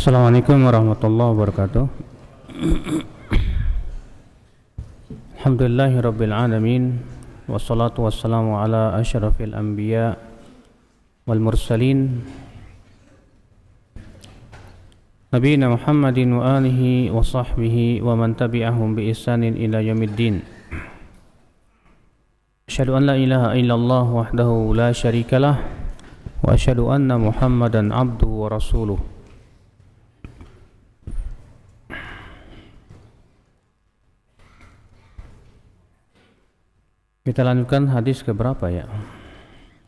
Assalamualaikum warahmatullahi wabarakatuh. Alhamdulillahi rabbil alamin. Wassalatu wassalamu ala asyrafil anbiya wal mursalin Nabiyina Muhammadin wa alihi wa sahbihi wa man tabi'ahum bi ihsanin ila yaumiddin. Asyhadu an la ilaha illallah wahdahu la syarikalah wa asyhadu anna Muhammadan abduhu wa rasuluh. Kita lanjutkan hadis ke berapa ya?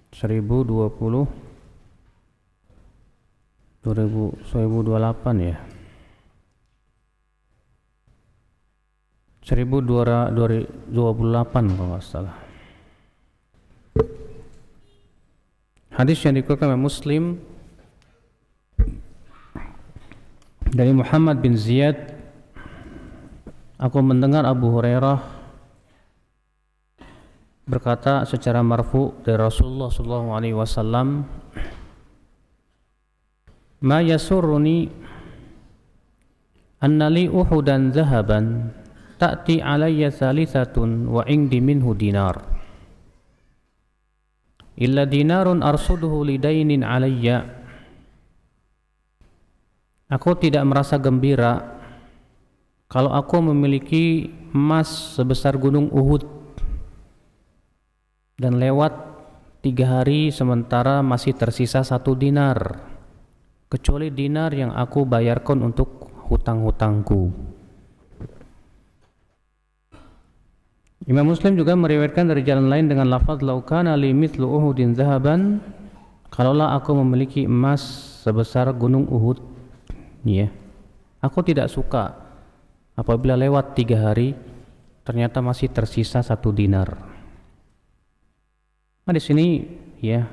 1028 ya. 1228 kalau nggak salah. Hadis yang dikeluarkan oleh Muslim dari Muhammad bin Ziyad. Aku mendengar Abu Hurairah berkata secara marfu dari Rasulullah SAW, "Ma yasurruni anna li uhudan zahaban ta'ti alayya thalithatun wa indi minhu dinar illa dinarun arsuduhu lidainin alayya." Aku tidak merasa gembira kalau aku memiliki emas sebesar gunung Uhud dan lewat 3 hari sementara masih tersisa 1 dinar, kecuali dinar yang aku bayarkan untuk hutang-hutangku. Imam Muslim juga meriwayatkan dari jalan lain dengan lafaz "Lau kana li mithlu Uhudin zahaban", kalaulah aku memiliki emas sebesar gunung Uhud, ya, aku tidak suka apabila lewat 3 hari ternyata masih tersisa 1 dinar. Nah, di sini ya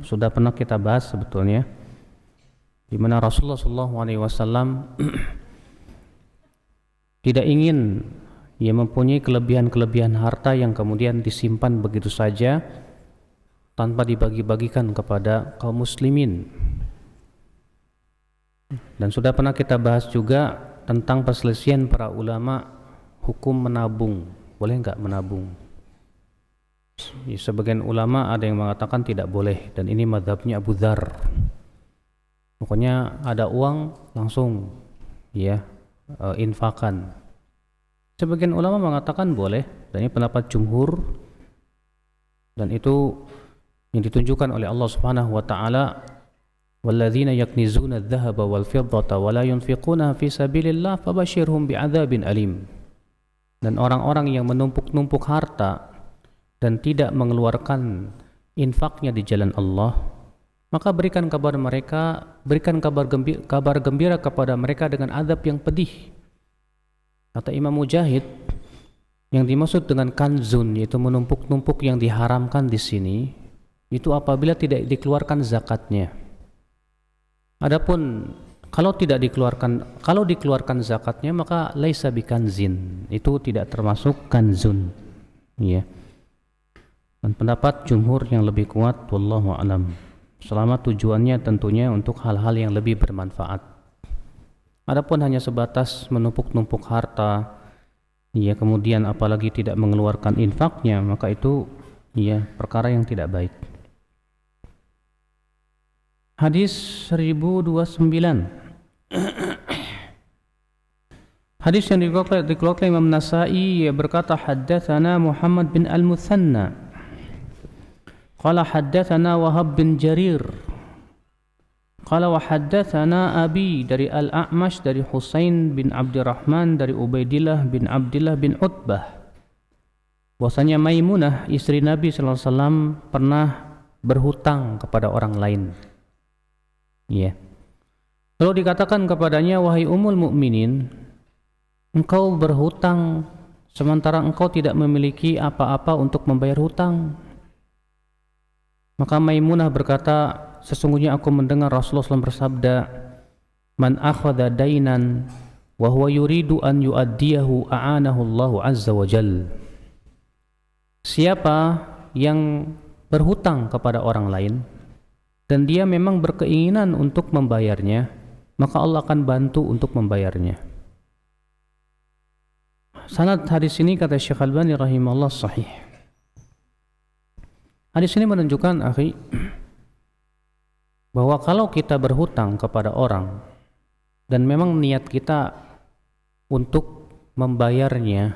sudah pernah kita bahas sebetulnya, di mana Rasulullah SAW tidak ingin mempunyai kelebihan harta yang kemudian disimpan begitu saja tanpa dibagi-bagikan kepada kaum muslimin. Dan sudah pernah kita bahas juga tentang perselisihan para ulama hukum menabung, boleh nggak menabung. Sebagian ulama ada yang mengatakan tidak boleh, dan ini mazhabnya Abu Dzar. Pokoknya ada uang langsung infakan. Sebagian ulama mengatakan boleh, dan ini pendapat jumhur, dan itu yang ditunjukkan oleh Allah Subhanahu wa taala, "Walladzina yaknizuna adh-dhahaba wal fiddata wa la yunfiquna fi sabilillah fabashshirhum bi'adzabin alim." Dan orang-orang yang menumpuk-numpuk harta dan tidak mengeluarkan infaknya di jalan Allah, maka berikan kabar gembira kepada mereka dengan azab yang pedih. Kata Imam Mujahid, yang dimaksud dengan kanzun yaitu menumpuk-numpuk yang diharamkan di sini itu apabila tidak dikeluarkan zakatnya. Adapun kalau dikeluarkan zakatnya, maka laisa bikanzin, itu tidak termasuk kanzun, ya. Dan pendapat jumhur yang lebih kuat, wallahu a'lam, selama tujuannya tentunya untuk hal-hal yang lebih bermanfaat. Adapun hanya sebatas menumpuk-numpuk harta, ya, kemudian apalagi tidak mengeluarkan infaknya, maka itu perkara yang tidak baik. Hadis 1029. Hadis yang dikeluarkan Imam Nasa'i, berkata haddatsana Muhammad bin Al-Muthanna qala haddatsana Wahab bin Jarir qala wa haddatsana Abi dari Al-A'mash dari Husain bin Abdurrahman dari Ubaidillah bin Abdillah bin Utbah, bahwasanya Maimunah istri Nabi sallallahu alaihi wasallam pernah berhutang kepada orang lain. Ya. Lalu dikatakan kepadanya, "Wahai Ummul Mukminin, engkau berhutang sementara engkau tidak memiliki apa-apa untuk membayar hutang." Maka Maimunah berkata, "Sesungguhnya aku mendengar Rasulullah SAW bersabda, man akhadha dainan wa huwa yuridu an yu'addiyahu a'anahu Allahu azza wa jal." Siapa yang berhutang kepada orang lain dan dia memang berkeinginan untuk membayarnya, maka Allah akan bantu untuk membayarnya. Sanad hadis ini kata Syekh Albani rahimahullah sahih. Hadis ini menunjukkan akhi bahwa kalau kita berhutang kepada orang dan memang niat kita untuk membayarnya,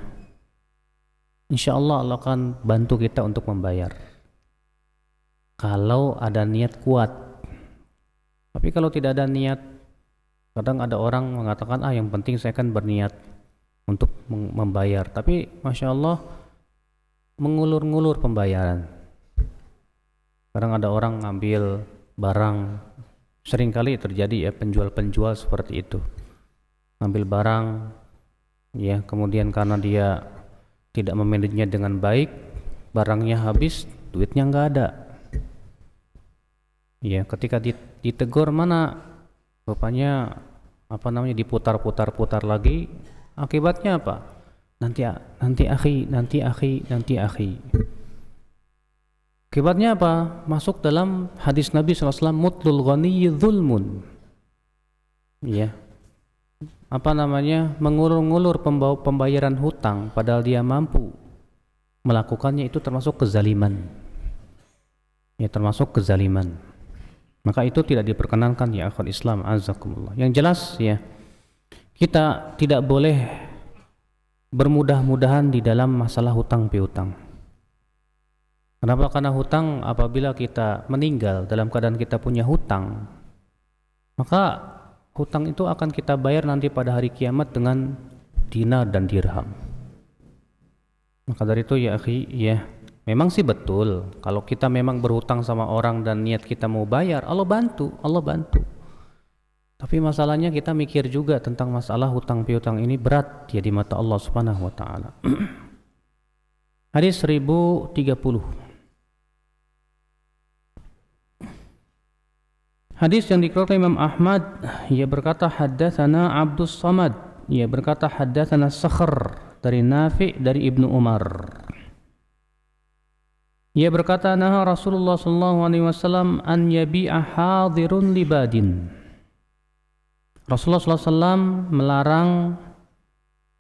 insya Allah Allah akan bantu kita untuk membayar kalau ada niat kuat. Tapi kalau tidak ada niat, kadang ada orang mengatakan yang penting saya kan berniat untuk membayar, tapi masya Allah mengulur-ngulur pembayaran. Kadang ada orang ngambil barang, seringkali terjadi ya penjual-penjual seperti itu, ngambil barang ya, kemudian karena dia tidak memanajenya dengan baik, barangnya habis, duitnya nggak ada ya. Ketika ditegur, mana rupanya diputar-putar lagi, akibatnya apa? Nanti akhi. Akibatnya apa? Masuk dalam hadis Nabi SAW, mutlul ghaniyyi dzulmun. Ya. Mengulur-ngulur pembayaran hutang padahal dia mampu melakukannya, itu termasuk kezaliman. Ya, termasuk kezaliman. Maka itu tidak diperkenankan ya akhwat Islam azakumullah. Yang jelas ya, kita tidak boleh bermudah-mudahan di dalam masalah hutang piutang. Kenapa? Karena hutang, apabila kita meninggal dalam keadaan kita punya hutang, maka hutang itu akan kita bayar nanti pada hari kiamat dengan dinar dan dirham. Maka dari itu ya akhi, ya memang sih betul, kalau kita memang berhutang sama orang dan niat kita mau bayar, Allah bantu. Tapi masalahnya kita mikir juga tentang masalah hutang piutang ini berat ya di mata Allah Subhanahu wa taala. Hadis 1030. Hadis yang dikeluarkan Imam Ahmad, ia berkata haddatsana Abdus Samad, ia berkata haddatsana Sakhr dari Nafi' dari Ibnu Umar. Ia berkata naha Rasulullah sallallahu alaihi wasallam an yabi'a hadirun libadin. Rasulullah sallallahu alaihi wasallam melarang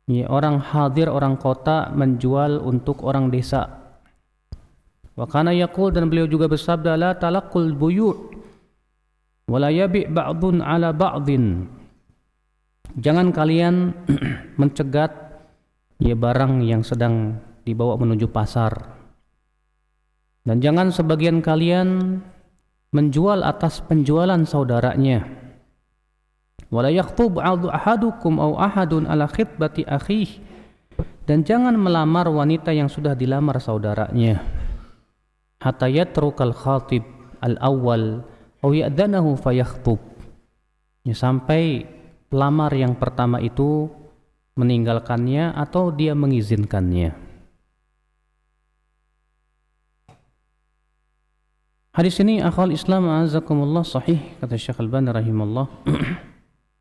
ya, orang hadir, orang kota menjual untuk orang desa. Wa kana yaqul, dan beliau juga bersabda, la talaqul buyu' wala yabi' ba'dun ala ba'din. Jangan kalian mencegat ya barang yang sedang dibawa menuju pasar, dan jangan sebagian kalian menjual atas penjualan saudaranya. Wala yakhtub ahadukum aw ahadun ala khitbati akhih, dan jangan melamar wanita yang sudah dilamar saudaranya. Hatta yatrukal khatib al-awwal aw ya'danahu fayakhtub, ya, sampai pelamar yang pertama itu meninggalkannya atau dia mengizinkannya. Hadis ini akhwal Islam azakumullah sahih kata Syekh Albani rahimahullah.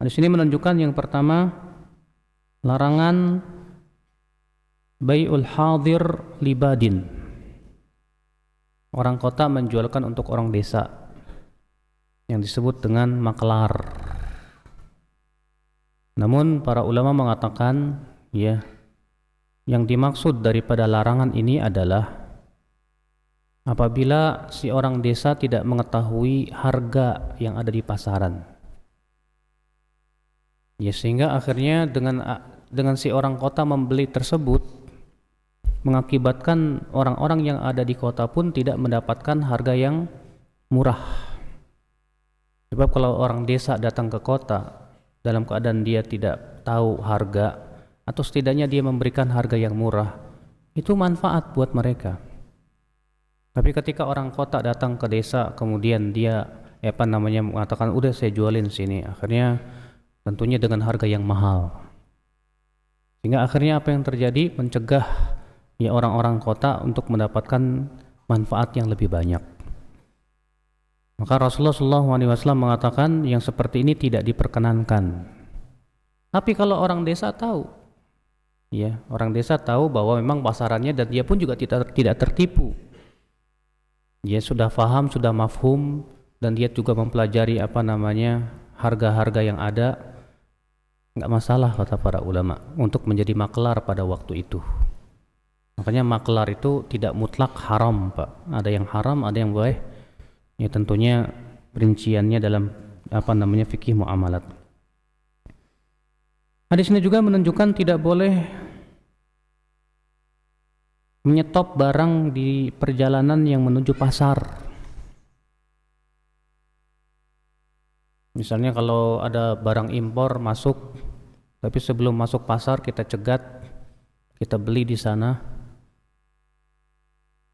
Hadis ini menunjukkan yang pertama, larangan bai'ul hadir libadin, orang kota menjualkan untuk orang desa, yang disebut dengan maklar. Namun para ulama mengatakan ya, yang dimaksud daripada larangan ini adalah apabila si orang desa tidak mengetahui harga yang ada di pasaran, ya, sehingga akhirnya dengan si orang kota membeli tersebut mengakibatkan orang-orang yang ada di kota pun tidak mendapatkan harga yang murah. Sebab kalau orang desa datang ke kota dalam keadaan dia tidak tahu harga, atau setidaknya dia memberikan harga yang murah, itu manfaat buat mereka. Tapi ketika orang kota datang ke desa kemudian dia mengatakan udah saya jualin sini, akhirnya tentunya dengan harga yang mahal, sehingga akhirnya apa yang terjadi, mencegah ya orang-orang kota untuk mendapatkan manfaat yang lebih banyak. Maka Rasulullah SAW mengatakan yang seperti ini tidak diperkenankan. Tapi kalau orang desa tahu, ya, orang desa tahu bahwa memang pasarannya, dan dia pun juga tidak tertipu, dia sudah faham, sudah mafhum, dan dia juga mempelajari harga-harga yang ada, nggak masalah kata para ulama untuk menjadi maklar pada waktu itu. Makanya maklar itu tidak mutlak haram, Pak. Ada yang haram, ada yang boleh. Ya tentunya rinciannya dalam fikih muamalat. Hadis ini juga menunjukkan tidak boleh menyetop barang di perjalanan yang menuju pasar. Misalnya kalau ada barang impor masuk, tapi sebelum masuk pasar kita cegat, kita beli di sana.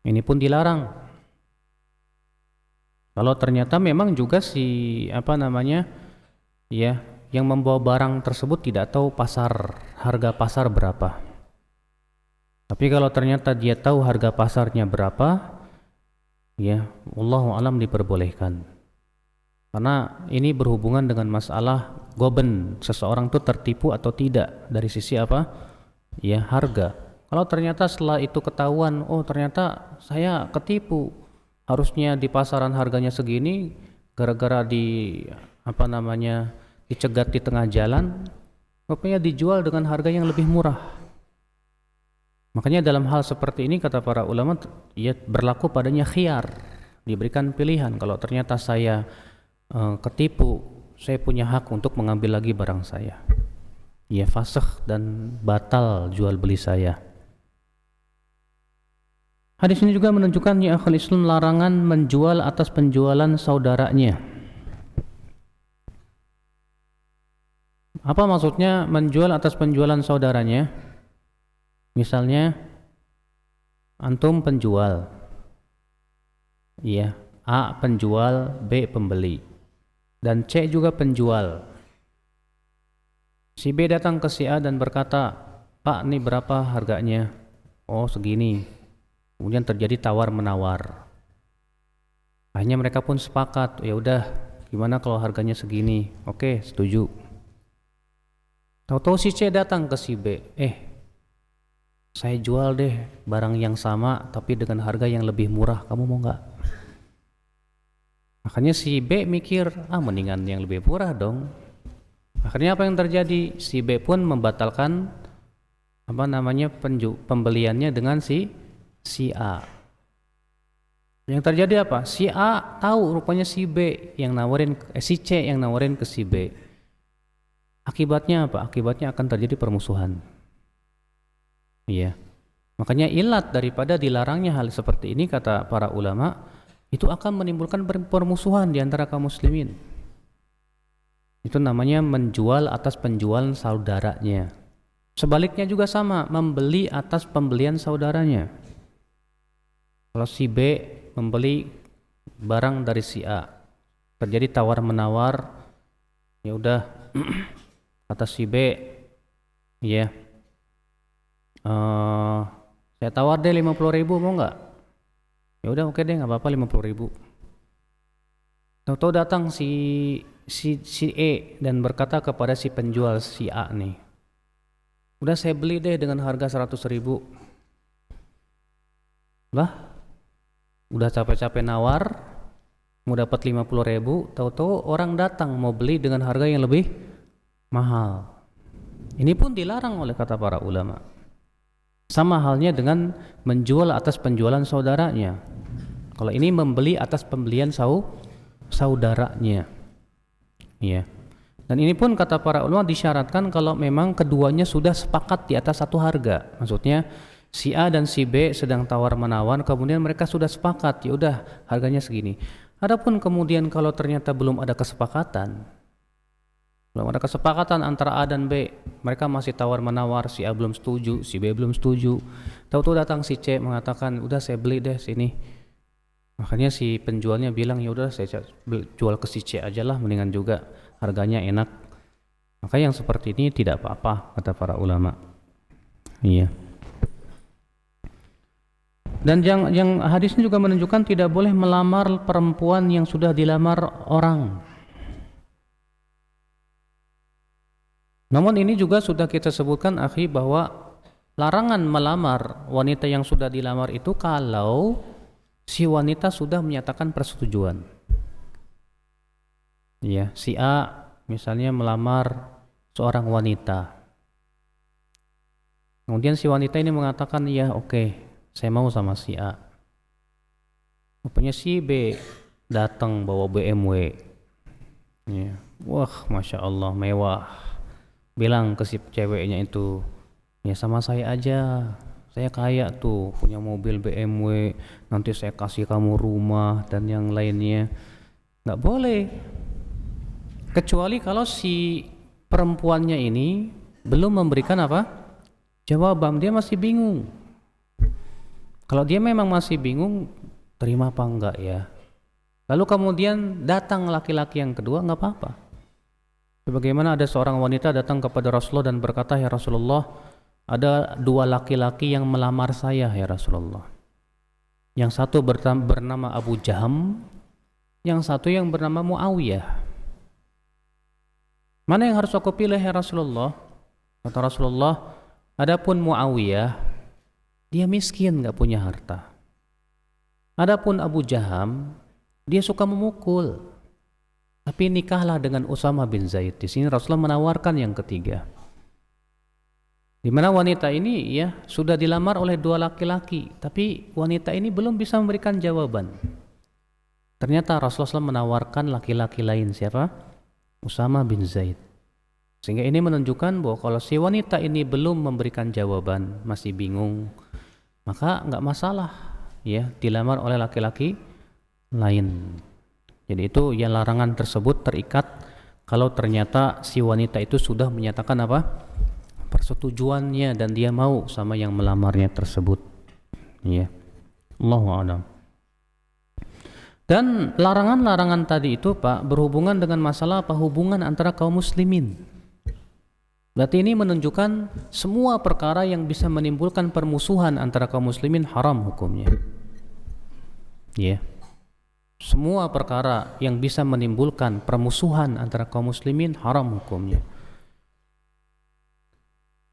Ini pun dilarang. Kalau ternyata memang juga yang membawa barang tersebut tidak tahu harga pasar berapa. Tapi kalau ternyata dia tahu harga pasarnya berapa, ya, wallahu alam diperbolehkan. Karena ini berhubungan dengan masalah goben, seseorang itu tertipu atau tidak dari sisi ya, harga. Kalau ternyata setelah itu ketahuan, oh ternyata saya ketipu, harusnya di pasaran harganya segini, gara-gara dicegat di tengah jalan, rupanya dijual dengan harga yang lebih murah. Makanya dalam hal seperti ini kata para ulama, ya berlaku padanya khiyar, diberikan pilihan. Kalau ternyata saya ketipu, saya punya hak untuk mengambil lagi barang saya. Ya fasakh dan batal jual beli saya. Hadis ini juga menunjukkan ya akhul Islam larangan menjual atas penjualan saudaranya. Apa maksudnya menjual atas penjualan saudaranya? Misalnya antum penjual, iya, A penjual, B pembeli, dan C juga penjual. Si B datang ke si A dan berkata, Pak, ini berapa harganya? Oh segini. Kemudian terjadi tawar menawar. Akhirnya mereka pun sepakat, ya udah, gimana kalau harganya segini? Oke, setuju. Tahu-tahu si C datang ke si B, saya jual deh barang yang sama tapi dengan harga yang lebih murah, kamu mau nggak? Makanya si B mikir, mendingan yang lebih murah dong. Akhirnya apa yang terjadi? Si B pun membatalkan pembeliannya dengan si A. Yang terjadi apa? Si A tahu rupanya si B yang nawarin, si C yang nawarin ke si B. Akibatnya apa? Akibatnya akan terjadi permusuhan. Iya. Makanya ilat daripada dilarangnya hal seperti ini kata para ulama, itu akan menimbulkan permusuhan di antara kaum muslimin. Itu namanya menjual atas penjualan saudaranya. Sebaliknya juga sama, membeli atas pembelian saudaranya. Kalau si B membeli barang dari si A, terjadi tawar menawar, ya udah kata si B, ya. Saya tawar deh 50.000, mau nggak? Ya udah oke deh, nggak apa-apa 50.000. Tahu-tahu datang si E dan berkata kepada si penjual si A nih, udah saya beli deh dengan harga 100.000. Lah, udah capek-capek nawar, mau dapat 50.000, tahu-tahu orang datang mau beli dengan harga yang lebih mahal. Ini pun dilarang oleh kata para ulama. Sama halnya dengan menjual atas penjualan saudaranya. Kalau ini membeli atas pembelian saudaranya. Ya. Dan ini pun kata para ulama disyaratkan kalau memang keduanya sudah sepakat di atas satu harga. Maksudnya si A dan si B sedang tawar menawar, kemudian mereka sudah sepakat, ya udah harganya segini. Adapun kemudian kalau ternyata belum ada kesepakatan, antara A dan B, mereka masih tawar menawar, si A belum setuju, si B belum setuju. Tahu-tahu datang si C mengatakan, udah saya beli deh sini. Makanya si penjualnya bilang, ya udah saya jual ke si C aja lah, mendingan juga harganya enak. Maka yang seperti ini tidak apa-apa kata para ulama. Iya. Dan yang hadisnya juga menunjukkan tidak boleh melamar perempuan yang sudah dilamar orang. Namun ini juga sudah kita sebutkan akhi bahwa larangan melamar wanita yang sudah dilamar itu kalau si wanita sudah menyatakan persetujuan. Ya, si A misalnya melamar seorang wanita. Kemudian si wanita ini mengatakan, ya oke, saya mau sama si A. Rupanya si B datang bawa BMW. Ya. Wah, Masya Allah, mewah. Bilang ke si ceweknya itu, ya sama saya aja, saya kaya tuh, punya mobil BMW, nanti saya kasih kamu rumah dan yang lainnya. Nggak boleh, kecuali kalau si perempuannya ini belum memberikan apa? Jawaban. Dia masih bingung. Kalau dia memang masih bingung, terima apa enggak ya? Lalu kemudian datang laki-laki yang kedua, enggak apa-apa. Sebagaimana ada seorang wanita datang kepada Rasulullah dan berkata, ya Rasulullah, ada dua laki-laki yang melamar saya ya Rasulullah. Yang satu bernama Abu Jaham, yang satu yang bernama Muawiyah. Mana yang harus aku pilih ya Rasulullah? Kata Rasulullah, adapun Muawiyah, dia miskin, gak punya harta. Adapun Abu Jaham, dia suka memukul. Tapi nikahlah dengan Usama bin Zaid. Di sini Rasulullah menawarkan yang ketiga. Di mana wanita ini ya sudah dilamar oleh dua laki-laki, tapi wanita ini belum bisa memberikan jawaban. Ternyata Rasulullah SAW menawarkan laki-laki lain, siapa? Usama bin Zaid. Sehingga ini menunjukkan bahwa kalau si wanita ini belum memberikan jawaban, masih bingung, maka nggak masalah ya dilamar oleh laki-laki lain. Jadi itu yang larangan tersebut terikat kalau ternyata si wanita itu sudah menyatakan apa? Persetujuannya dan dia mau sama yang melamarnya tersebut. Ya. Allahu a'lam. Dan larangan-larangan tadi itu Pak berhubungan dengan masalah apa? Hubungan antara kaum muslimin. Berarti ini menunjukkan semua perkara yang bisa menimbulkan permusuhan antara kaum muslimin haram hukumnya. Ya. Semua perkara yang bisa menimbulkan permusuhan antara kaum muslimin haram hukumnya.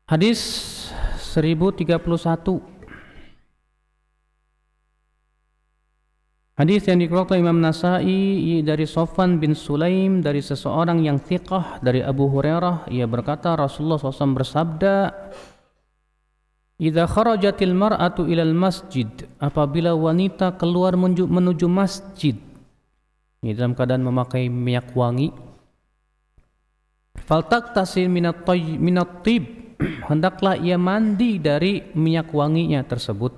Hadis 1031. Hadis yang dikeluarkan Imam Nasa'i dari Sofwan bin Sulaim dari seseorang yang thiqah dari Abu Hurairah, ia berkata Rasulullah SAW bersabda, "Idza kharajatil mar'atu ilal masjid," apabila wanita keluar menuju masjid, ini dalam keadaan memakai minyak wangi, "faltaqtasil minat tib," hendaklah ia mandi dari minyak wanginya tersebut,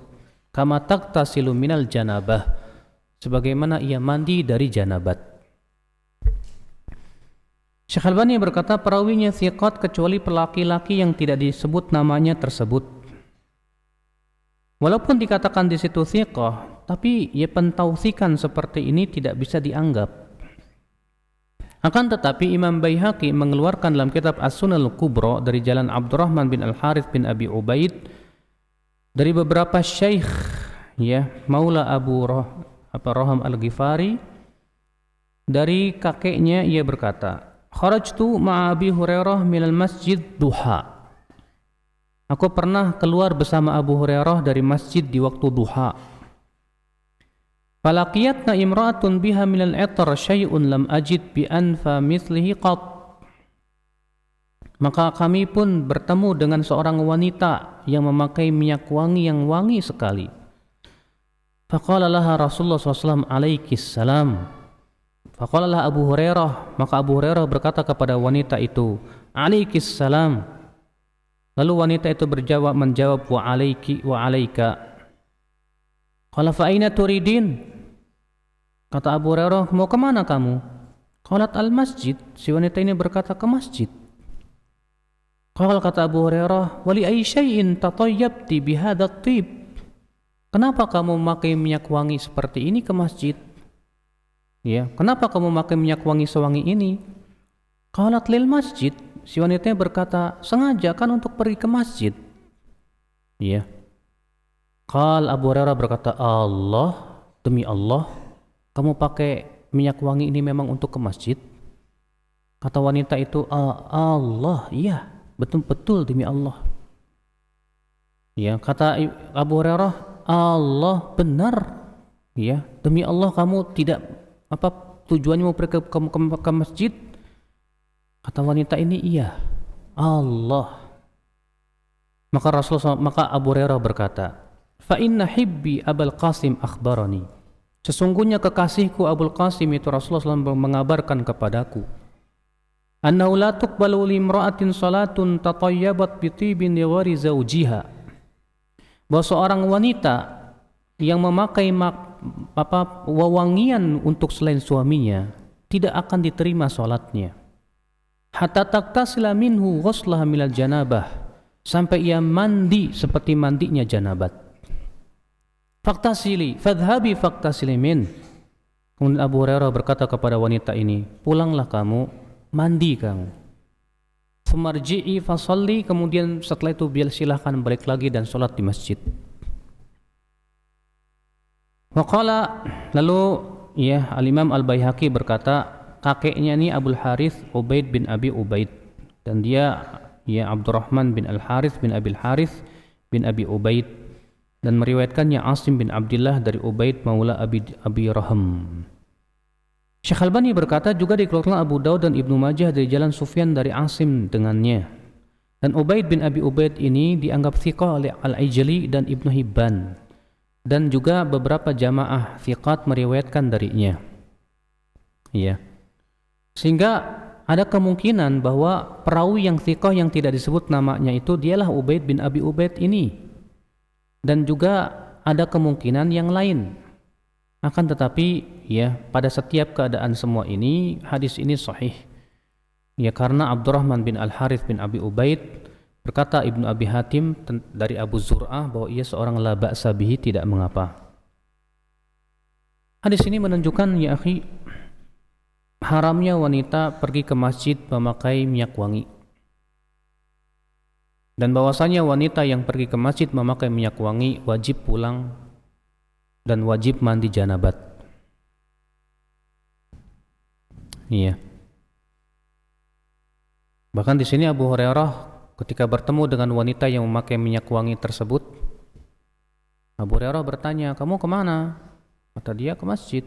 "kama taqtasilu minal janabah," sebagaimana ia mandi dari janabat. Syekh Albani berkata perawinya thiqat kecuali laki-laki yang tidak disebut namanya tersebut. Walaupun dikatakan di situ thiqah, tapi ya pentausikan seperti ini tidak bisa dianggap. Akan tetapi Imam Baihaqi mengeluarkan dalam kitab As-Sunan Al-Kubra dari jalan Abdurrahman bin Al-Harith bin Abi Ubaid dari beberapa syekh ya Maula Abu Roham Al-Ghifari, dari kakeknya ia berkata, "Kharajtu ma'a Abi Hurairah minal masjid duha." Aku pernah keluar bersama Abu Hurairah dari masjid di waktu duha. Falaqiyatna imra'atun biha minal itar syai'un lam ajid bi anfa mithlihi qat. Maka kami pun bertemu dengan seorang wanita yang memakai minyak wangi yang wangi sekali. Faqala laha Rasulullah SAW alaikis salam. Faqala laha Abu Hurairah, maka Abu Hurairah berkata kepada wanita itu, alaikis salam. Lalu wanita itu menjawab wa alaiki wa alaika. Qala fa aina turidin? Kata Abu Hurairah, mau kemana kamu? Qalat al masjid. Si wanita ini berkata ke masjid. Qala kata Abu Hurairah, wali ayyi syai'in tatayyabti bihadha at-tib? Kenapa kamu memakai minyak wangi seperti ini ke masjid? Ya, kenapa kamu memakai minyak wangi sewangi ini? Qalat lil masjid. Si wanita berkata, sengaja kan untuk pergi ke masjid. Ya. Qal Abu Hurairah berkata, Allah, demi Allah, kamu pakai minyak wangi ini memang untuk ke masjid? Kata wanita itu, Allah, iya, betul-betul demi Allah. Ya, kata Abu Hurairah, Allah, benar, ya, demi Allah kamu tidak tujuannya mau pergi ke masjid? Kata wanita ini, iya. Allah. Maka Abu Hurairah berkata, fa inna hibbi Abul Qasim akhbarani. Sesungguhnya kekasihku Abul Qasim itu Rasulullah SAW mengabarkan kepadaku, annahu la tuqbalu limra'atin salatun tatayyabat bi tibin liwari zawjiha. Bahwa seorang wanita yang memakai wewangian untuk selain suaminya tidak akan diterima salatnya. Hatta taktasila minhu ghuslah minal janabah, sampai ia mandi seperti mandinya janabat. Faktasili fadhhabi faktasili min. Kemudian Abu Hurairah berkata kepada wanita ini, pulanglah kamu, mandi kamu. Famarji'i fasalli, kemudian setelah itu silahkan balik lagi dan sholat di masjid. Waqala, lalu ya Al-Imam Al-Baihaqi berkata, kakeknya ini Abul Harith Ubaid bin Abi Ubaid, dan dia ya Abdurrahman bin Al-Harith bin Abil Harith bin Abi Ubaid, dan meriwayatkannya Asim bin Abdullah dari Ubaid maula Abi Raham. Syekh Albani berkata juga dikeluarkan Abu Daud dan Ibnu Majah dari jalan Sufyan dari Asim dengannya. Dan Ubaid bin Abi Ubaid ini dianggap thiqah oleh Al-Ijli dan Ibnu Hibban, dan juga beberapa jamaah thiqat meriwayatkan darinya. Iya. Sehingga ada kemungkinan bahwa perawi yang thiqah yang tidak disebut namanya itu dialah Ubaid bin Abi Ubaid ini. Dan juga ada kemungkinan yang lain. Akan tetapi ya pada setiap keadaan semua ini hadis ini sahih. Ya karena Abdurrahman bin Al-Harith bin Abi Ubaid berkata Ibnu Abi Hatim dari Abu Zur'ah bahwa ia seorang la ba'sa bihi, tidak mengapa. Hadis ini menunjukkan ya akhi, haramnya wanita pergi ke masjid memakai minyak wangi. Dan bahwasanya wanita yang pergi ke masjid memakai minyak wangi wajib pulang dan wajib mandi janabat. Iya. Bahkan di sini Abu Hurairah ketika bertemu dengan wanita yang memakai minyak wangi tersebut, Abu Hurairah bertanya, kamu kemana? Kata dia, ke masjid.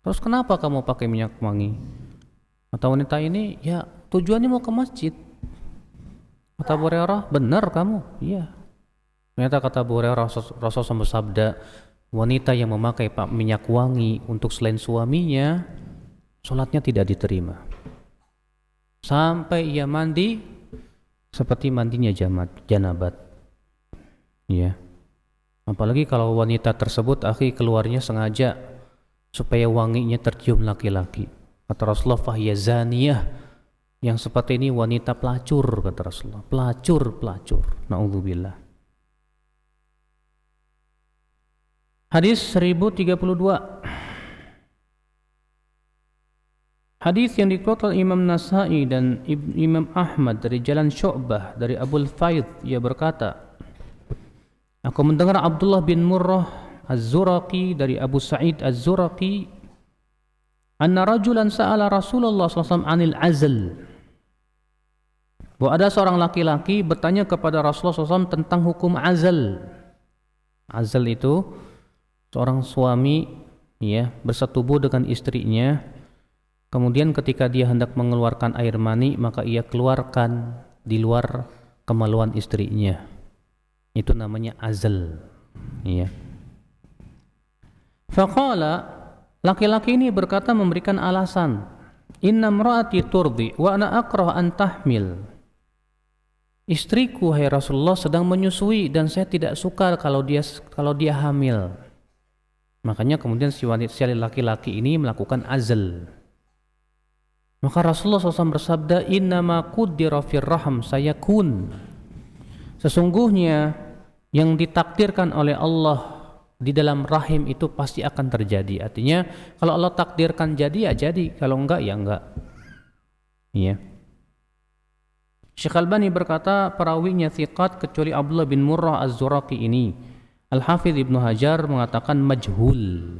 Terus kenapa kamu pakai minyak wangi? Kata wanita ini, ya tujuannya mau ke masjid. Kata Abu Hurairah, benar kamu? Iya. Ternyata kata Abu Hurairah, Rasulullah bersabda, wanita yang memakai minyak wangi untuk selain suaminya, sholatnya tidak diterima sampai ia mandi seperti mandinya janabat. Ya. Apalagi kalau wanita tersebut akhi keluarnya sengaja supaya wanginya tercium laki-laki. Kata Rasulullah, fahiya zaniyah, yang seperti ini wanita pelacur, kata Rasulullah. Pelacur. Na'udzubillah. Hadis 1032. Hadis yang dikeluarkan Imam Nasa'i dan Imam Ahmad dari jalan Syu'bah dari Abul Faid, ia berkata, aku mendengar Abdullah bin Murrah Az-Zuraqi dari Abu Sa'id Az-Zuraqi, anna rajulan sa'ala Rasulullah SAW anil azl, bahwa ada seorang laki-laki bertanya kepada Rasulullah SAW tentang hukum azl. Azl itu seorang suami ya bersetubuh dengan istrinya, kemudian ketika dia hendak mengeluarkan air mani maka ia keluarkan di luar kemaluan istrinya. Itu namanya azl. Ya. Faqala, laki-laki ini berkata memberikan alasan, inna imraati turdi wa ana akrah an tahmil. Istriku hai Rasulullah sedang menyusui dan saya tidak suka kalau dia hamil. Makanya kemudian si laki-laki ini melakukan azl. Maka Rasulullah SAW bersabda, innama quddira fir raham sayakun. Sesungguhnya yang ditakdirkan oleh Allah di dalam rahim itu pasti akan terjadi. Artinya kalau Allah takdirkan jadi ya jadi, kalau enggak ya enggak. Iya. Syekh Albani berkata perawinya thiqat kecuali Abdullah bin Murrah Az-Zuraqi ini. Al-Hafidh Ibnu Hajar mengatakan majhul.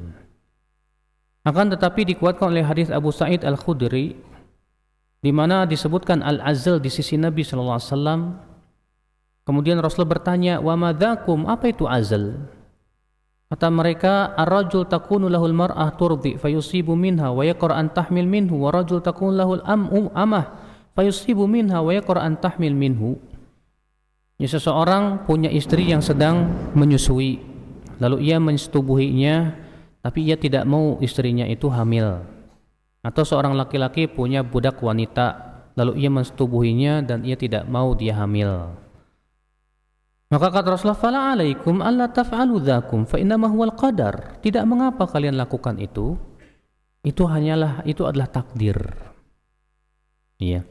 Akan tetapi dikuatkan oleh hadis Abu Sa'id Al-Khudri di mana disebutkan al-azl di sisi Nabi sallallahu alaihi wasallam. Kemudian Rasul bertanya, "Wa madzakum?" Apa itu azl? Kata mereka, "Ar-rajul takunu lahul mar'ah turdi fayusibu minha wa yaqra an tahmil minhu wa rajul takunu lahul amah Fayusibu minha wa yaqra an tahmil minhu. Ya, seseorang punya istri yang sedang menyusui, lalu ia menyetubuhinya, tapi ia tidak mau istrinya itu hamil. Atau seorang laki-laki punya budak wanita, lalu ia mensetubuhinya dan ia tidak mau dia hamil. Maka kata Rasulullah, fala alaikum alla taf'alu dzakum fa innama huwal qadar. Tidak mengapa kalian lakukan itu. Itu adalah takdir. Iya.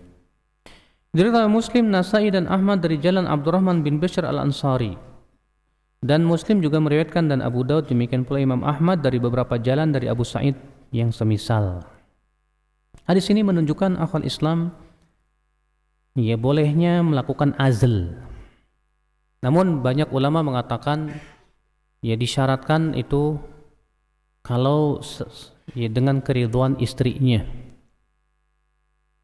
Dari Muslim, Nasai dan Ahmad dari jalan Abdurrahman bin Bishr al-Ansari. Dan Muslim juga meriwayatkan dan Abu Daud, demikian pula Imam Ahmad dari beberapa jalan dari Abu Sa'id yang semisal. Hadis ini menunjukkan akal Islam ya bolehnya melakukan azl. Namun banyak ulama mengatakan ya disyaratkan itu kalau ya dengan keridhaan istrinya.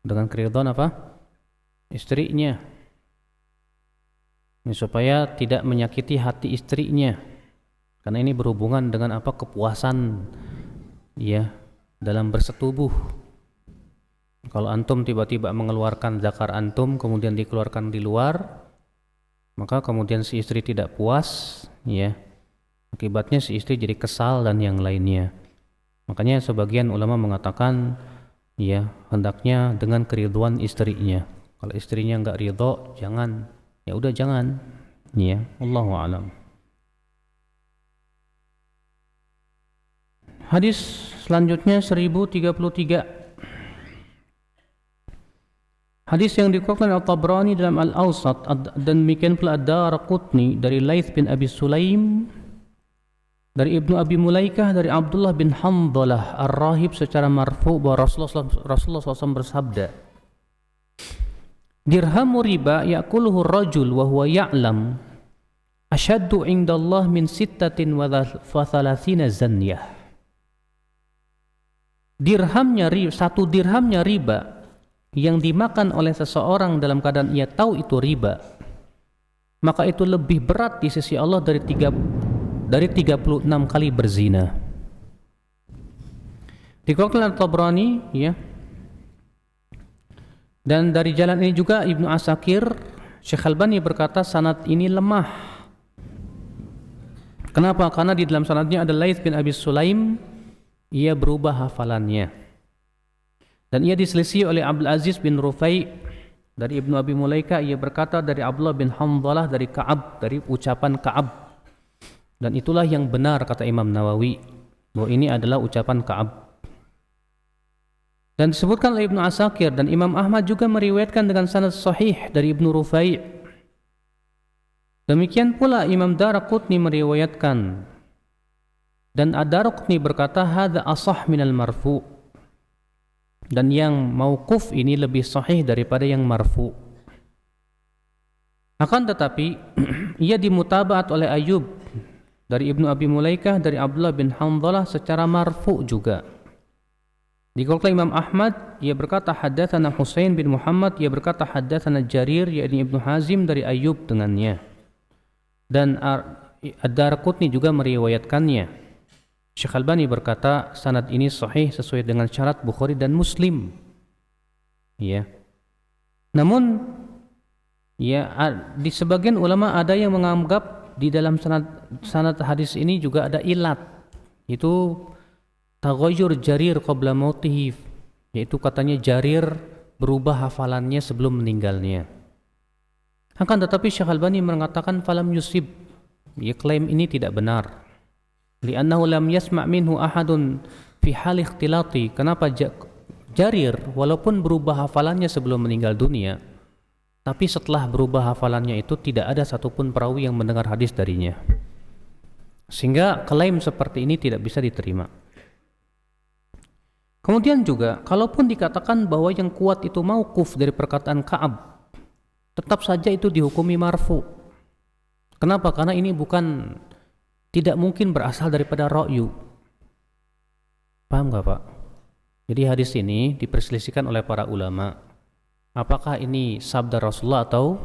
Dengan keridhaan apa? Istrinya. Ya, supaya tidak menyakiti hati istrinya. Karena ini berhubungan dengan apa? Kepuasan ya dalam bersetubuh. Kalau antum tiba-tiba mengeluarkan zakar antum kemudian dikeluarkan di luar, maka kemudian si istri tidak puas, ya. Akibatnya si istri jadi kesal dan yang lainnya. Makanya sebagian ulama mengatakan, ya, hendaknya dengan keridhaan istrinya. Kalau istrinya enggak ridho, jangan. Ya udah jangan. Ya, wallahu a'lam. Hadis selanjutnya 1033. Hadis yang dikeluarkan oleh At-Tabrani dalam Al-Awsat dan demikian pula Ad-Daraqutni dari Laits bin Abi Sulaim dari Ibnu Abi Mulaikah dari Abdullah bin Hanzalah Ar-Rahib secara marfu bahwa Rasulullah SAW bersabda, dirhamu riba ya'kuluhu rajul wa huwa ya'lam asyaddu indallah min sittatin wa thalathina zanyah. Satu dirhamnya riba yang dimakan oleh seseorang dalam keadaan ia tahu itu riba, maka itu lebih berat di sisi Allah dari 36 kali berzina. Dikeluarkan oleh Tabrani, ya. Dan dari jalan ini juga Ibnu Asakir, Syekh Albani berkata sanad ini lemah. Kenapa? Karena di dalam sanadnya ada Laits bin Abi Sulaim, ia berubah hafalannya. Dan ia diselisih oleh Abdul Aziz bin Rufai dari Ibnu Abi Mulaika, ia berkata dari Abdullah bin Hanzalah dari Ka'ab, dari ucapan Ka'ab. Dan itulah yang benar kata Imam Nawawi, bahwa ini adalah ucapan Ka'ab. Dan disebutkan oleh Ibnu Asakir dan Imam Ahmad juga meriwayatkan dengan sanad sahih dari Ibnu Rufai. Demikian pula Imam Daraqutni meriwayatkan. Dan Ad-Daraqutni berkata hadza ashah minal marfu'. Dan yang mauquf ini lebih sahih daripada yang marfu. Akan tetapi ia dimutabaat oleh Ayyub dari Ibnu Abi Mulaikah dari Abdullah bin Hanzalah secara marfu juga. Dikeluarkan Imam Ahmad, ia berkata haddatsana Husain bin Muhammad, ia berkata haddatsana Jarir yakni Ibnu Hazim dari Ayyub dengannya. Dan Ad-Darqutni juga meriwayatkannya. Syekh Albani berkata sanad ini sahih sesuai dengan syarat Bukhari dan Muslim. Ya. Namun ya di sebagian ulama ada yang menganggap di dalam sanad hadis ini juga ada ilat. Itu taghayyur Jarir qabla mautihi, yaitu katanya Jarir berubah hafalannya sebelum meninggalnya. Akan tetapi Syekh Albani mengatakan falam yusib. Ya, klaim ini tidak benar. Li'annahu lam yasma' minhu ahadun fi hal ikhtilati. Kenapa Jarir walaupun berubah hafalannya sebelum meninggal dunia, tapi setelah berubah hafalannya itu tidak ada satupun perawi yang mendengar hadis darinya. Sehingga klaim seperti ini tidak bisa diterima. Kemudian juga kalaupun dikatakan bahwa yang kuat itu mauquf dari perkataan Ka'ab, tetap saja itu dihukumi marfu. Kenapa? Karena ini tidak mungkin berasal daripada ra'yu. Paham gak Pak? Jadi hadis ini diperselisihkan oleh para ulama. Apakah ini sabda Rasulullah atau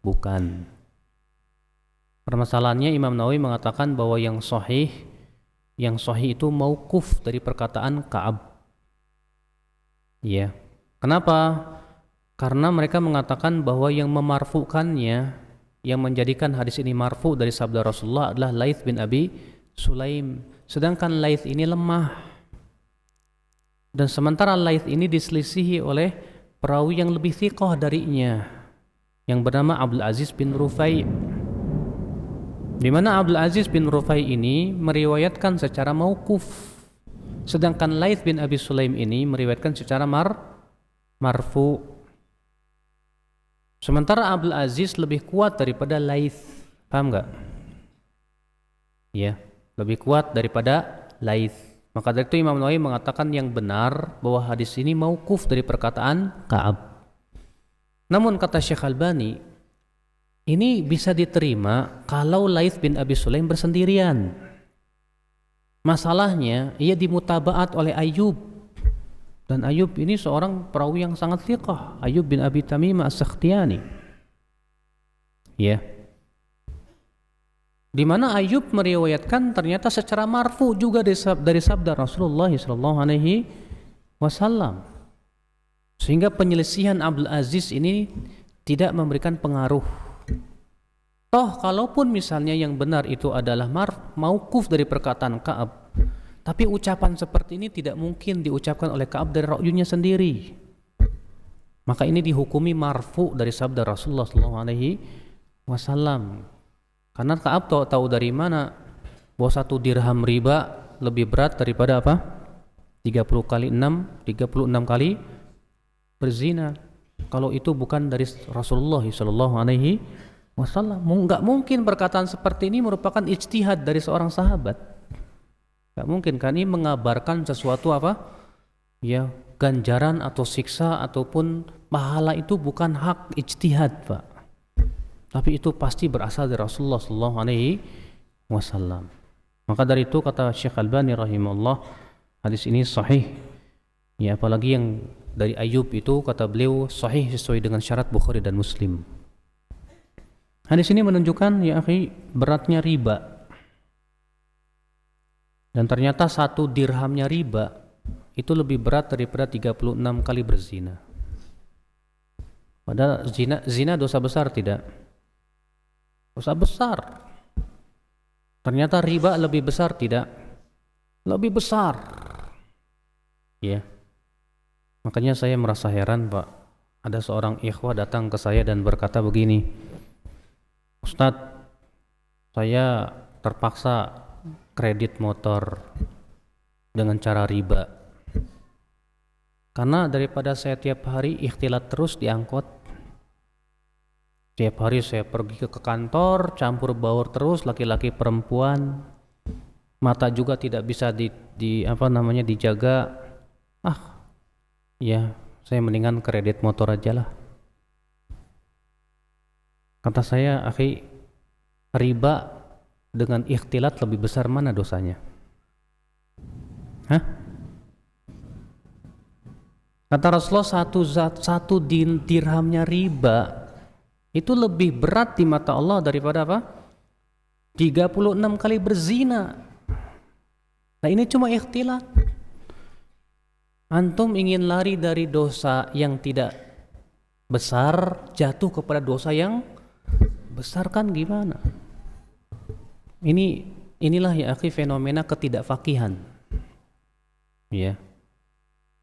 bukan? Permasalahannya Imam Nawawi mengatakan bahwa yang sahih itu mauquf dari perkataan Ka'ab. Ya. Kenapa? Karena mereka mengatakan bahwa yang memarfukannya, yang menjadikan hadis ini marfu dari sabda Rasulullah adalah Laits bin Abi Sulaim. Sedangkan Laits ini lemah. Dan sementara Laits ini diselisihi oleh perawi yang lebih thiqah darinya, yang bernama Abdul Aziz bin Rufai. Di mana Abdul Aziz bin Rufai ini meriwayatkan secara mauquf, sedangkan Laits bin Abi Sulaim ini meriwayatkan secara marfu. Sementara Abdul Aziz lebih kuat daripada Laits. Paham enggak? Ya, lebih kuat daripada Laits. Maka dari itu Imam Nawawi mengatakan yang benar bahwa hadis ini mauquf dari perkataan Ka'ab. Namun kata Syekh Albani, ini bisa diterima kalau Laits bin Abi Sulaim bersendirian. Masalahnya ia dimutabaat oleh Ayyub. Dan Ayyub ini seorang perawi yang sangat thiqah, Ayyub bin Abi Tamimah As-Sakhtiyani. Ya. Di mana Ayyub meriwayatkan ternyata secara marfu juga dari sabda Rasulullah sallallahu alaihi wasallam. Sehingga penyelisihan Abdul Aziz ini tidak memberikan pengaruh. Toh kalaupun misalnya yang benar itu adalah mauquf dari perkataan Ka'ab, tapi ucapan seperti ini tidak mungkin diucapkan oleh Ka'ab dari rakyunya sendiri. Maka ini dihukumi marfu dari sabda Rasulullah sallallahu alaihi wasallam. Karena Ka'ab tahu dari mana bahwa 1 dirham riba lebih berat daripada apa? 36 kali berzina. Kalau itu bukan dari Rasulullah sallallahu alaihi wasallam, enggak mungkin perkataan seperti ini merupakan ijtihad dari seorang sahabat. Enggak mungkin, kan ini mengabarkan sesuatu apa? Ya, ganjaran atau siksa ataupun pahala itu bukan hak ijtihad, Pak. Tapi itu pasti berasal dari Rasulullah sallallahu alaihi wasallam. Maka dari itu kata Syekh Albani rahimahullah, hadis ini sahih. Ya, apalagi yang dari Ayyub itu kata beliau sahih sesuai dengan syarat Bukhari dan Muslim. Hadis ini menunjukkan ya akhi beratnya riba. Dan ternyata 1 dirhamnya riba itu lebih berat daripada 36 kali berzina. Padahal zina dosa besar tidak? Dosa besar. Ternyata riba lebih besar tidak? Lebih besar. Ya. Makanya saya merasa heran, Pak. Ada seorang ikhwah datang ke saya dan berkata begini, Ustadz, saya terpaksa kredit motor dengan cara riba. Karena daripada saya tiap hari ikhtilat terus di angkot, tiap hari saya pergi ke kantor, campur baur terus laki-laki perempuan, mata juga tidak bisa dijaga. Ya, saya mendingan kredit motor aja lah. Kata saya, akhi, riba dengan ikhtilat lebih besar mana dosanya? Kata Rasulullah, satu dirhamnya riba itu lebih berat di mata Allah daripada apa? 36 kali berzina. Nah, ini cuma ikhtilat. Antum ingin lari dari dosa yang tidak besar jatuh kepada dosa yang besar, kan gimana? Inilah ya akhi fenomena ketidakfakihan. Ya.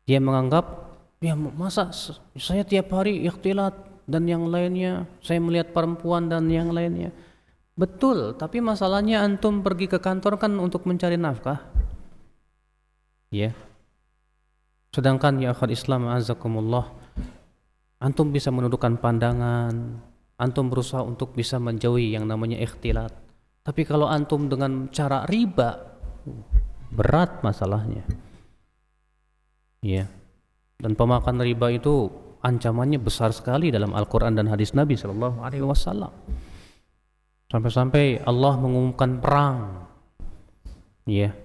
Dia menganggap, ya masa saya tiap hari ikhtilat dan yang lainnya, saya melihat perempuan dan yang lainnya. Betul, tapi masalahnya antum pergi ke kantor kan untuk mencari nafkah. Ya. Sedangkan ya akhwat Islam azakumullah, antum bisa menundukkan pandangan, antum berusaha untuk bisa menjauhi yang namanya ikhtilat. Tapi kalau antum dengan cara riba, berat masalahnya. Ya. Dan pemakan riba itu ancamannya besar sekali dalam Al-Quran dan hadis Nabi sallallahu alaihi wasallam. Sampai-sampai Allah mengumumkan perang. Ya.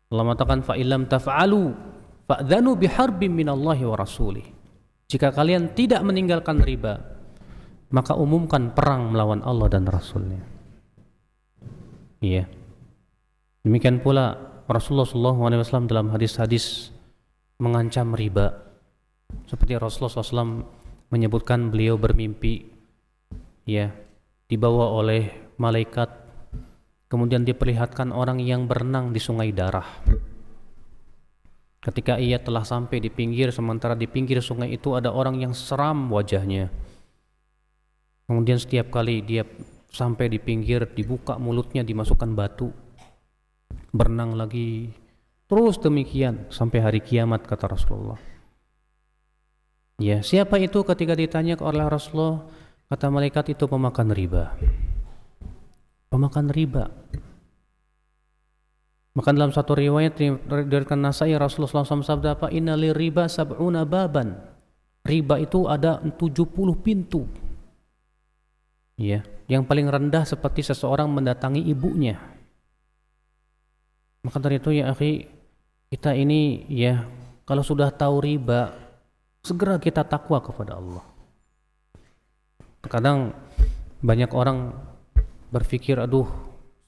Allah mengatakan fa illam taf'alu fa'dhanu biharbin minallahi wa rasulih. Jika kalian tidak meninggalkan riba, maka umumkan perang melawan Allah dan Rasulnya. Iya. Demikian pula Rasulullah SAW dalam hadis-hadis mengancam riba. Seperti Rasulullah SAW menyebutkan beliau bermimpi, ya, dibawa oleh malaikat, kemudian diperlihatkan orang yang berenang di sungai darah. Ketika ia telah sampai di pinggir, sementara di pinggir sungai itu ada orang yang seram wajahnya. Kemudian setiap kali dia sampai di pinggir, dibuka mulutnya, dimasukkan batu, berenang lagi, terus demikian sampai hari kiamat, kata Rasulullah. Ya, siapa itu? Ketika ditanya oleh Rasulullah, kata malaikat, itu pemakan riba. Pemakan riba. Maka dalam satu riwayat dari Nasai, Rasulullah SAW sabda apa? Innali riba sab'una baban. Riba itu ada 70 pintu. Ya, yang paling rendah seperti seseorang mendatangi ibunya. Maka dari itu ya akhi, kita ini ya, kalau sudah tahu riba, segera kita takwa kepada Allah. Terkadang banyak orang berpikir, aduh,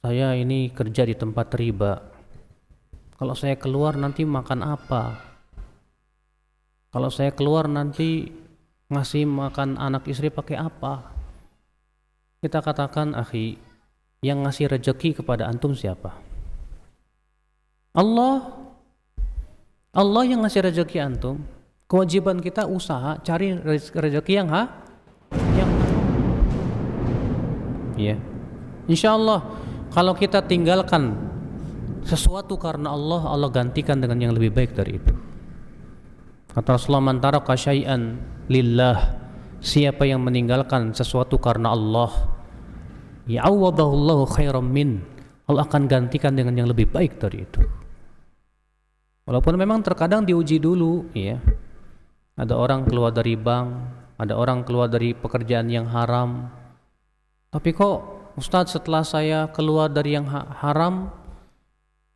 saya ini kerja di tempat riba, kalau saya keluar nanti makan apa? Kalau saya keluar nanti ngasih makan anak istri pakai apa? Kita katakan, akhi, yang ngasih rezeki kepada antum siapa? Allah. Allah yang ngasih rezeki antum. Kewajiban kita usaha cari rezeki yang ya. Insyaallah kalau kita tinggalkan sesuatu karena Allah, Allah gantikan dengan yang lebih baik dari itu. Kata Rasulullah, man taraka syai'an lillah, siapa yang meninggalkan sesuatu karena Allah, ya'awwadahu Allahu khairan min, Allah akan gantikan dengan yang lebih baik dari itu. Walaupun memang terkadang diuji dulu, ya. Ada orang keluar dari bank, ada orang keluar dari pekerjaan yang haram. Tapi kok Ustadz, setelah saya keluar dari yang haram,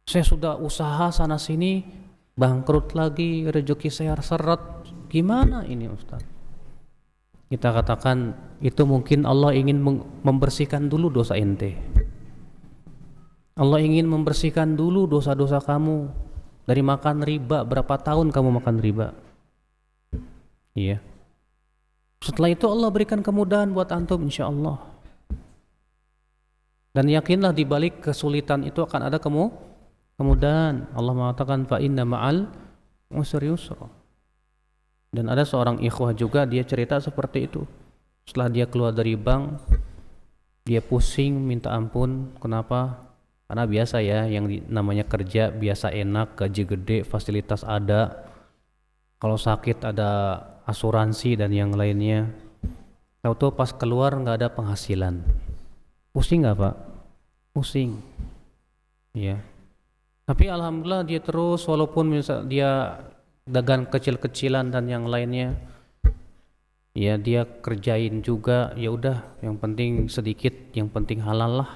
saya sudah usaha sana sini, bangkrut lagi, rezeki saya seret. Gimana ini Ustadz? Kita katakan, itu mungkin Allah ingin membersihkan dulu dosa ente. Allah ingin membersihkan dulu dosa-dosa kamu dari makan riba. Berapa tahun kamu makan riba? Iya. Setelah itu Allah berikan kemudahan buat antum, insya Allah. Dan yakinlah di balik kesulitan itu akan ada kemudahan. Allah mengatakan, fa inna ma'al usri yusra. Dan ada seorang ikhwah juga, dia cerita seperti itu. Setelah dia keluar dari bank, dia pusing minta ampun. Kenapa? Karena biasa ya, yang namanya kerja biasa enak, gaji gede, fasilitas ada. Kalau sakit ada asuransi dan yang lainnya. Tahu-tahu pas keluar nggak ada penghasilan. Pusing nggak Pak? Pusing. Ya. Tapi alhamdulillah dia terus, walaupun misal dia dagang kecil-kecilan dan yang lainnya, ya dia kerjain juga. Ya udah, yang penting sedikit, yang penting halal lah.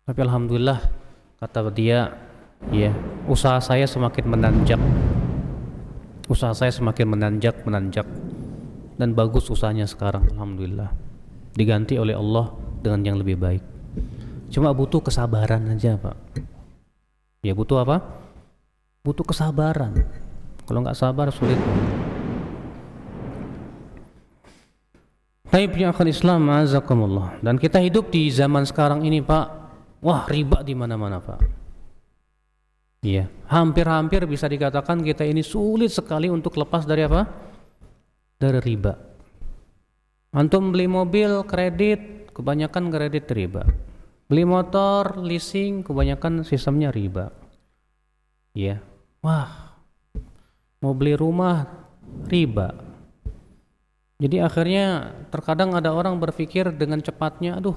Tapi alhamdulillah kata dia, ya usaha saya semakin menanjak. Usaha saya semakin menanjak dan bagus usahanya sekarang, alhamdulillah. Diganti oleh Allah dengan yang lebih baik. Cuma butuh kesabaran aja Pak. Ya butuh apa? Butuh kesabaran. Kalau nggak sabar sulit. Taib ya akhul Islam, azakumullah. Dan kita hidup di zaman sekarang ini Pak, wah riba di mana-mana Pak. Iya, hampir-hampir bisa dikatakan kita ini sulit sekali untuk lepas dari apa? Dari riba. Antum beli mobil kredit, kebanyakan kredit riba. Beli motor leasing, kebanyakan sistemnya riba. Iya. Wah. Mau beli rumah riba. Jadi akhirnya terkadang ada orang berpikir dengan cepatnya, aduh,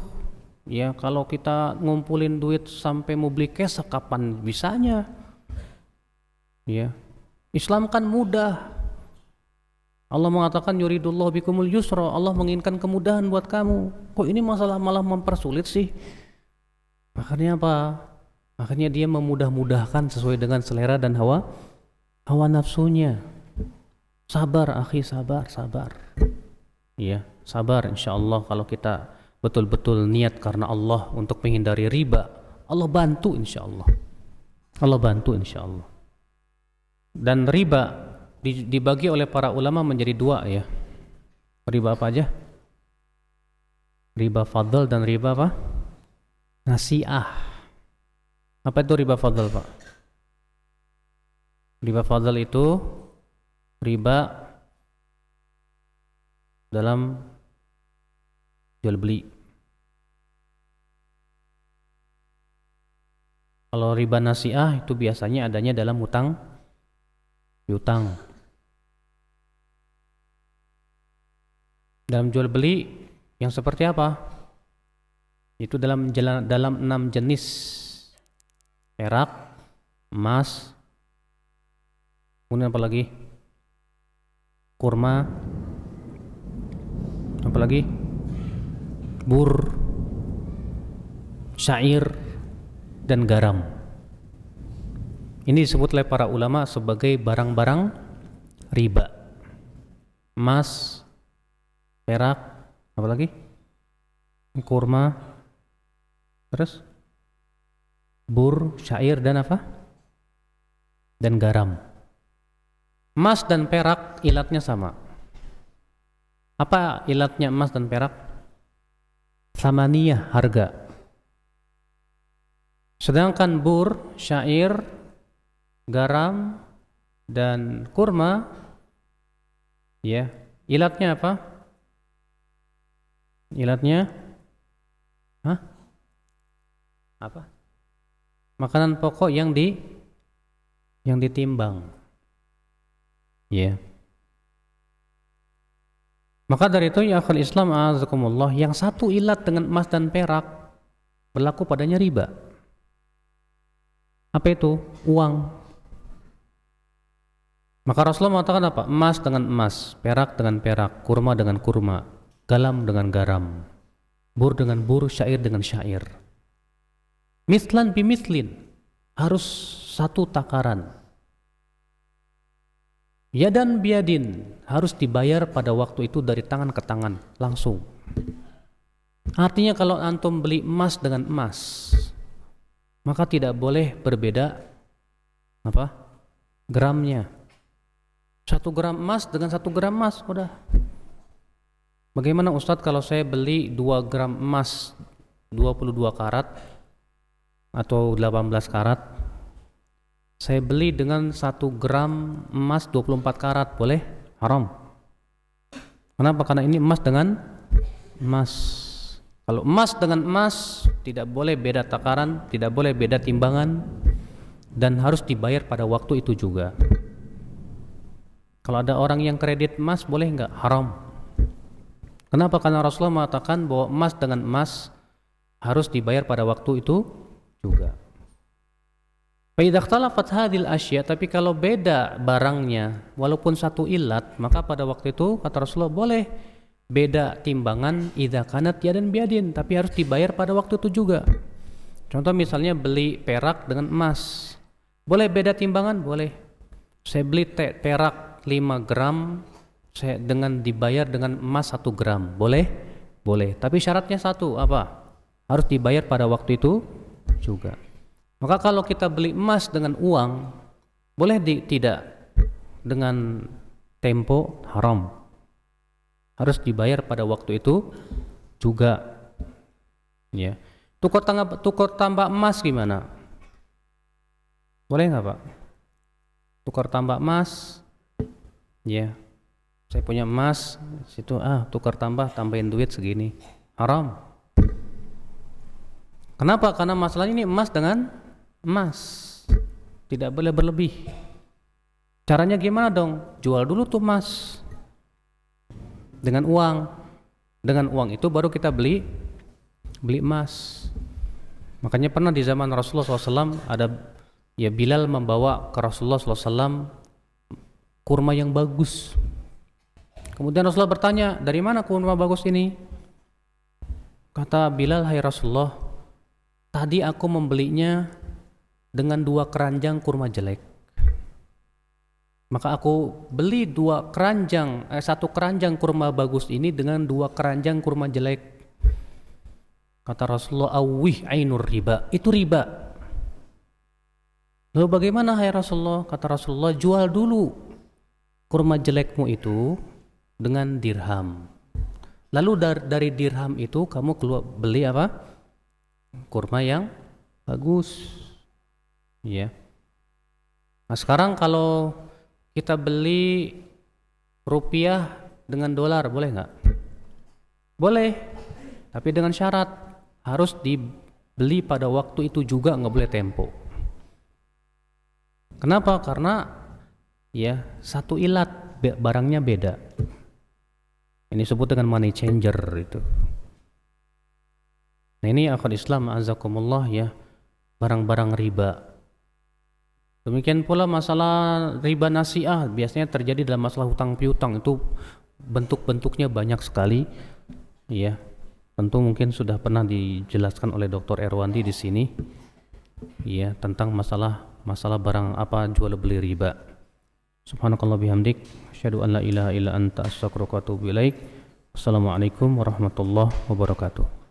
ya kalau kita ngumpulin duit sampai mau beli cash kapan bisanya? Ya. Islam kan mudah. Allah mengatakan yuridullahu bikumul yusra, Allah menginginkan kemudahan buat kamu. Kok ini masalah malah mempersulit sih? Makanya apa? Makanya dia memudah-mudahkan sesuai dengan selera dan hawa nafsunya. Sabar akhi, sabar. Ya, sabar insyaallah. Kalau kita betul-betul niat karena Allah untuk menghindari riba, Allah bantu insyaallah. Allah bantu insyaallah. Dan riba dibagi oleh para ulama menjadi dua ya. Riba apa aja? Riba fadl dan riba apa? Nasi'ah. Apa itu riba fadl, Pak? Riba fadl itu riba dalam jual beli. Kalau riba nasi'ah itu biasanya adanya dalam utang piutang. Dalam jual beli yang seperti apa? Itu dalam 6 jenis: perak, emas, kemudian apa lagi? Kurma, apa lagi? Bur, syair, dan garam. Ini disebut oleh para ulama sebagai barang-barang riba. Emas, perak, apa lagi? Kurma, terus bur, syair, dan apa? Dan garam. Emas dan perak ilatnya sama. Apa ilatnya emas dan perak? Samaniyah, harga. Sedangkan bur, syair, garam, dan kurma, ya, ilatnya apa? Ilatnya apa? Makanan pokok yang ditimbang. Ya. Maka dari itu ya akhul Islam a'azakumullah, yang satu ilat dengan emas dan perak berlaku padanya riba. Apa itu? Uang. Maka Rasulullah mengatakan apa? Emas dengan emas, perak dengan perak, kurma dengan kurma, garam dengan garam, bur dengan bur, syair dengan syair. Mislan bimislin, harus satu takaran. Yadan biadin, harus dibayar pada waktu itu dari tangan ke tangan, langsung. Artinya kalau antum beli emas dengan emas, maka tidak boleh berbeda apa? Gramnya. 1 gram emas dengan 1 gram emas, udah. Bagaimana Ustadz kalau saya beli 2 gram emas 22 karat atau 18 karat, saya beli dengan 1 gram emas 24 karat, boleh? Haram. Kenapa? Karena ini emas dengan emas. Kalau emas dengan emas tidak boleh beda takaran, tidak boleh beda timbangan, dan harus dibayar pada waktu itu juga. Kalau ada orang yang kredit emas, boleh enggak? Haram. Kenapa? Karena Rasulullah mengatakan bahwa emas dengan emas harus dibayar pada waktu itu juga. Fa idza ikhtalafat hadhil asya, tapi kalau beda barangnya walaupun satu ilat, maka pada waktu itu kata Rasulullah boleh beda timbangan idza kanat yadan biadin, tapi harus dibayar pada waktu itu juga. Contoh misalnya beli perak dengan emas. Boleh beda timbangan? Boleh. Saya beli perak 5 gram saya dengan dibayar dengan emas 1 gram. Boleh? Boleh. Tapi syaratnya satu, apa? Harus dibayar pada waktu itu juga. Maka kalau kita beli emas dengan uang, boleh tidak? Dengan tempo, haram. Harus dibayar pada waktu itu juga. Ya. Tukar tambah emas gimana? Boleh nggak, Pak? Tukar tambah emas, ya. Saya punya emas, situ tukar tambahin duit segini. Haram. Kenapa? Karena masalahnya ini emas dengan emas. Tidak boleh berlebih. Caranya gimana dong? Jual dulu tuh emas dengan uang. Dengan uang itu baru kita beli emas. Makanya pernah di zaman Rasulullah SAW ada Bilal membawa ke Rasulullah SAW kurma yang bagus. Kemudian Rasulullah bertanya, dari mana kurma bagus ini? Kata Bilal, hai Rasulullah, tadi aku membelinya dengan 2 keranjang kurma jelek. Maka aku beli 1 keranjang kurma bagus ini dengan 2 keranjang kurma jelek. Kata Rasulullah, awih ainur riba, itu riba. Lalu bagaimana hai Rasulullah? Kata Rasulullah, jual dulu kurma jelekmu itu dengan dirham. Lalu dari dirham itu kamu keluar beli apa? Kurma yang bagus. Ya. Nah, sekarang kalau kita beli rupiah dengan dolar, boleh nggak? Boleh, tapi dengan syarat harus dibeli pada waktu itu juga, nggak boleh tempo. Kenapa? Karena ya satu ilat, barangnya beda. Ini disebut dengan money changer itu. Nah ini akhwat Islam azakumullah ya, barang-barang riba. Demikian pula masalah riba nasiah biasanya terjadi dalam masalah hutang piutang, itu bentuk-bentuknya banyak sekali. Ya, tentu mungkin sudah pernah dijelaskan oleh Dr. Erwandi di sini. Ya, tentang masalah barang apa jual beli riba. Subhanakallah bihamdik, asyhadu an la ilaha illa anta astaghfiruka wa atubu ilaik. Assalamualaikum warahmatullahi wabarakatuh.